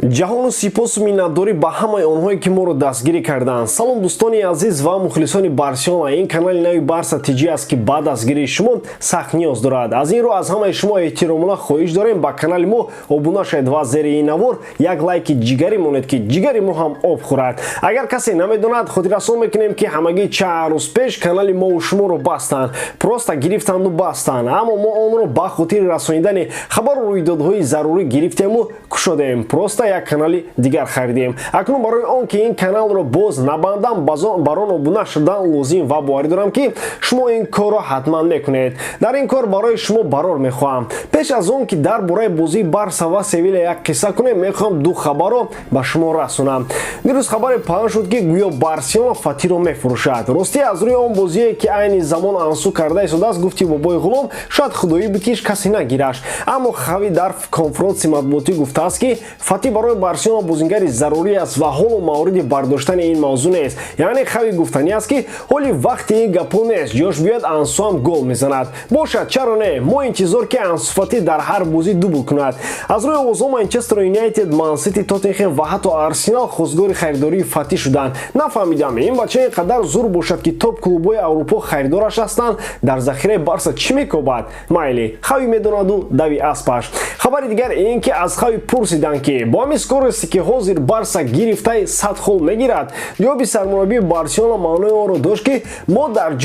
ҷаҳону сипосу миннатдорӣ ба ҳамаи онҳое ки моро дастгирӣ карданд. Салом дӯстони азиз ва мухлисони Барселона. Ин канали нави Барса TG аст ки ба дастгирии шумо сахт ниёз дорад. Аз ин рӯ аз ҳамаи шумо эҳтиромона хоҳиш дорем ба канали мо обуна шавед ва зери ин навор як лайки ҷигарӣ монед ки ҷигари мо ҳам об хӯрад. Агар касе намедонад, хотиррасон мекунем ки ҳамагӣ чанд рӯз пеш канали мо шуморо бастанд. Просто гирифтанду бастанд. Аммо мо онро ба хотири расонидани хабару рӯйдодҳои зарурӣ гирифтему кушодем. Просто як канали дигар харидем. Акнун барои он ки ин каналро боз набандам, барон обуна шудан лозим ва боварӣ дорам ки шумо ин корро ҳатман мекунед. Дар ин кор барои шумо барор мехоҳам. Пеш аз он ки дар бораи бозии Барса ва Севиля як қисса кунем, мехоҳам ду хабарро ба шумо расонам. Дирӯз хабаре паҳн шуд ки гӯё Барселона Фатиро мефурӯшад. Ростӣ аз рӯи он бозие ки айни замон ансу карда истодааст, гуфти бобои ғулом шояд худоӣ битиш касе нагираш. Аммо хави дар конфронси матбуотӣ гуфтааст ки Фати барои Барселона бозингари зарури аст ва ҳолу мавриди бардоштани ин мавзӯъ нест. Яъне хави гуфтанӣ аст ки ҳоли вақти ин гапҳо нест. ҷош биёяд Ансу ҳам гол мезанад. Бошад, чаро не? Мо интизор ки Ансу Фати дар ҳар бозӣ дубл кунад. Аз рӯи овозҳо Манчестер Юнайтед, Ман Сити, Тоттенхем ва ҳатто Арсенал хостгори харидории Фати шуданд. Нафаҳмидам ин бача ин қадар зур бошад ки топ клубҳои Аврупо харидораш ҳастанд. Дар захираи Барса чӣ мекобад? Майли, хави медонаду дави аспаш. Хабари дигар ин ки аз хави пурсиданд ки бо ҳамин скорости ки ҳозир Барса гирифтаи 100 хол мегирад. ҷавоби сармураббии Барселона маънои онро дошт ки мо дар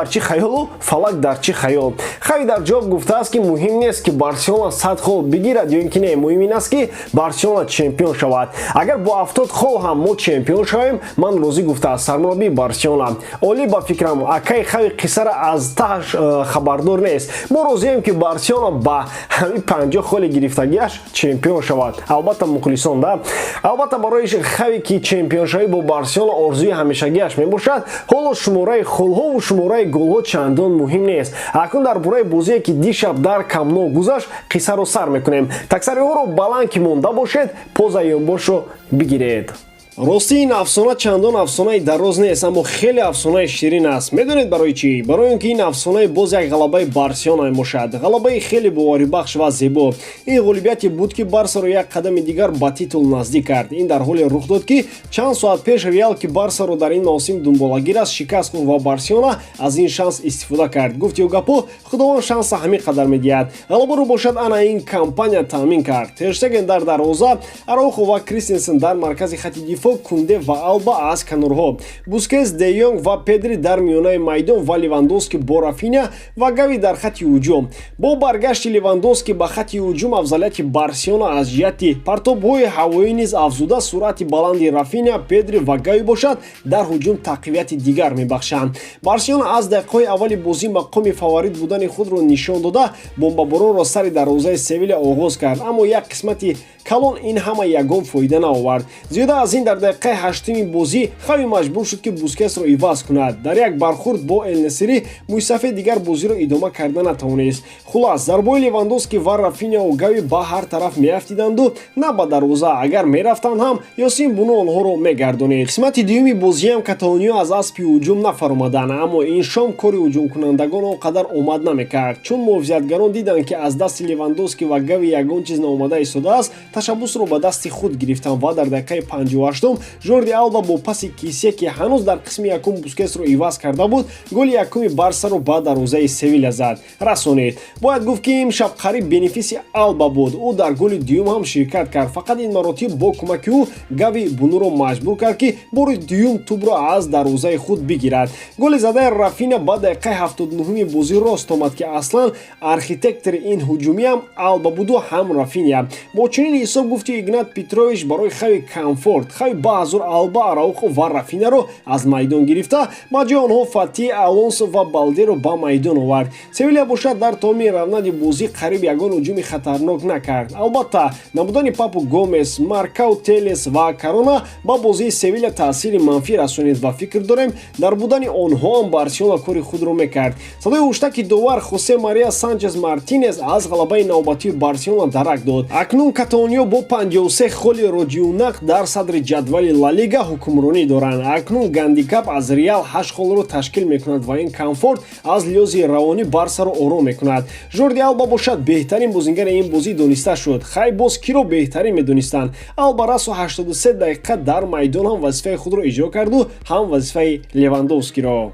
чӣ хаёлу фалак дар чӣ хаёл. Хави дар ҷавоб гуфтааст ки муҳим нест ки Барселона 100 хол бигирад ё ин ки не, муҳим ин аст ки Барселона чемпион шавад. Агар бо 70 хол ҳам мо чемпион шавем, ман розӣ, гуфтааст сармураббии Барселона. Олӣ ба фикрам, акай хави қиссара аз таҳаш хабардор нест. Мо розием ки Барселона ба ҳамин 50 холи гирифтагиаш чемпион шавад. Албатта мухлисон да. Албатта барои хави ки чемпионшавӣ бо Барселона орзуи ҳамешагиаш мебошад, ҳоло шумораи холҳову шумораи голҳо чандон муҳим нест. Акнун дар бораи бозие ки дишаб дар Камно гузашт қиссаро сар мекунем. Таксариҳоро баланд ки монда бошед, поза ёнбошро бигиред. Рости ин афсона чандон афсонаи дароз нест, аммо хеле афсонаи ширин аст. Медонед барои чӣ? Барои он ки ин афсонаи боз як ғалабаи Барселона мебошад. Ғалабаи хеле боварибахш ва зебо. Ин ғолибияте буд ки Барсаро як қадами дигар ба титул наздик кард. Ин дар ҳоле рух дод ки чанд соат пеш Реал ки Барсаро дар ин мавсим дунболагир аст шикаст курд ва Барселона аз ин шанс истифода кард. Гуфти ӯ гапо худованд шанса ҳамин қадар медиҳад. Ғалабаро бошад ана ин компания таъмин кард. Тер Штеген дар дарвоза, Араухо ва Кристенсен дар маркази хати дифоъ, Кунде ва Алба аз канорҳо, Бускетс, Де Йонг ва Педри дар миёнаи майдон ва Левандовски бо Рафиня ва Гави дар хати ҳуҷум. Бо баргашти Левандовски ба хати ҳуҷум афзалияти Барселона аз ҷиҳати партобҳои ҳавоӣ низ афзуда суръати баланди Рафиня, Педри ва Гави бошад, дар ҳуҷум тақвияти дигар мебахшанд. Барселона аз дақиқаҳои аввали бозӣ мақоми фаворит будани худро нишон дода, бомбаборонро сари дарвозаи Севиля оғоз кард, аммо як қисмати калон ин ҳама ягон фоида наовард. Зиёда аз ин дар дақиқаи 8-уми бозӣ хави маҷбур шуд ки Бускетсро иваз кунад. Дар як бархурд бо Эл-Несири Муйсафе дигар бозиро идома карда натавонист. Хулас, зарбои Левандовски ва Рафиняу Гави ба ҳар тараф меафтиданду на ба дарвоза. Агар мерафтанд ҳам Ёсин Буно онҳоро мегардонид. Қисмати дуюми бозиам Каталониё аз аспи ҳуҷум нафаромаданд, аммо ин шом кори ҳуҷумкунандагон он қадар омад намекард. Чун муҳофизатгарон диданд ки аз дасти Левандовски ва Гави ягон чиз наомада истодааст, ташаббусро ба дасти худ гирифтанд ва дар дақиқаи 58 Жорди Алба бо паси Кисе ки ҳанӯз дар қисми якум Бускетсро иваз карда буд, голи якуми Барсаро ба дарвозаи Севиля зад. Расонид. Бояд гуфт ки имшаб қариб бенефиси Алба буд. Ӯ дар голи дуюм ҳам ширкат кард. Фақат ин маротиб бо кӯмаки ӯ Гави Буноро маҷбур кард ки бори дуюм тӯбро аз дарвозаи худ бигирад. Голи задаи Рафиня ба дақиқаи 79-уми бозӣ рост омад ки аслан архитектори ин ҳуҷумиам Алба буду ҳам Рафиня. Бо чунин ҳисоб гуфти Игнат Петрович барои хави комфорт, хави баъзур Алба, Араухо ва Рафиняро аз майдон гирифта, ба ҷои онҳо Фати, Алонсо ва Балдеро ба майдон овард. Севиля бошад дар тамоми равнади бозӣ қариб ягон ҳуҷуми хатарнок накард. Албатта набудани Папу Гомес, Маркау Телес ва Карона ба бозии Севиля таъсири манфӣ расонид ва фикр дорем дар будани онҳо ҳам Барселона кори худро мекард. Садои уштаки довар Хосе Мария Санчес Мартинес аз ғалабаи навбатии Барселона дарак дод. Акнун Каталония каталония бо 53 холи роҷиунақ дар садри ҷадвали ла лига ҳукмронӣ доранд. Акнун гандикап аз Реал 8 холро ташкил мекунад ва ин комфорт аз лиҳози равонӣ барсаро ором мекунад. Жорди Алба бошад беҳтарин бозингари ин бозӣ дониста шуд. Хай боз киро беҳтарин медонистанд? Алба расо 83 дақиқа дар майдон ҳам вазифаи худро иҷро карду, ҳам вазифаи Левандовскиро.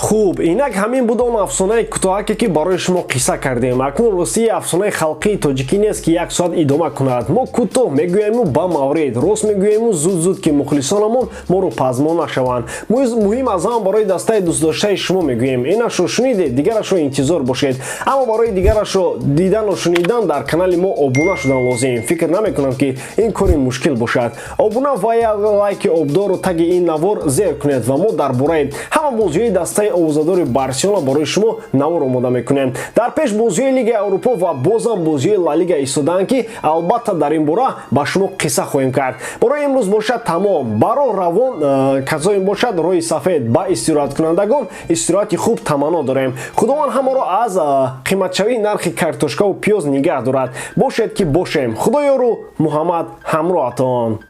хуб, инак ҳамин буд он афсонаи кӯтоҳаке ки барои шумо қисса кардем. Акнун ростии афсонаи халқии тоҷикӣ нест ки як соат идома кунад. мо кӯтоҳ мегӯяйму ба маврид, рост мегӯяйму зуд ки мухлисонамон моро пазмон нашаванд. муҳим аз ҳама барои дастаи дӯстдоштаи шумо мегӯем. Инашро шунидед, дигарашро интизор бошед. Аммо барои дигарашро дидану шунидан дар канали мо обуна шудан лозим. Фикр намекунам ки ин кори мушкил бошад. Обуна ва як лайки обдору таги ин навор зер кунед ва мо дар бораи ҳама бозиҳои дастаи овозадори Барселона барои шумо навор омода мекунем. Дар пеш бозиҳои Лигаи Аврупо ва бозам бозиҳои Ла Лига истодаанд ки албатта дар ин бора ба шумо қисса хоҳем кард. Барои имрӯз бошад тамом. Баро равон казоин бошад роҳи сафед ба истироҳаткунандагон истироҳати хуб таманно дорем. Худованд ҳамаро аз қиматшавии нархи картошкаву пиёз нигаҳ дорад. Бошед ки бошем. Худоёру Муҳаммад ҳамроҳатон.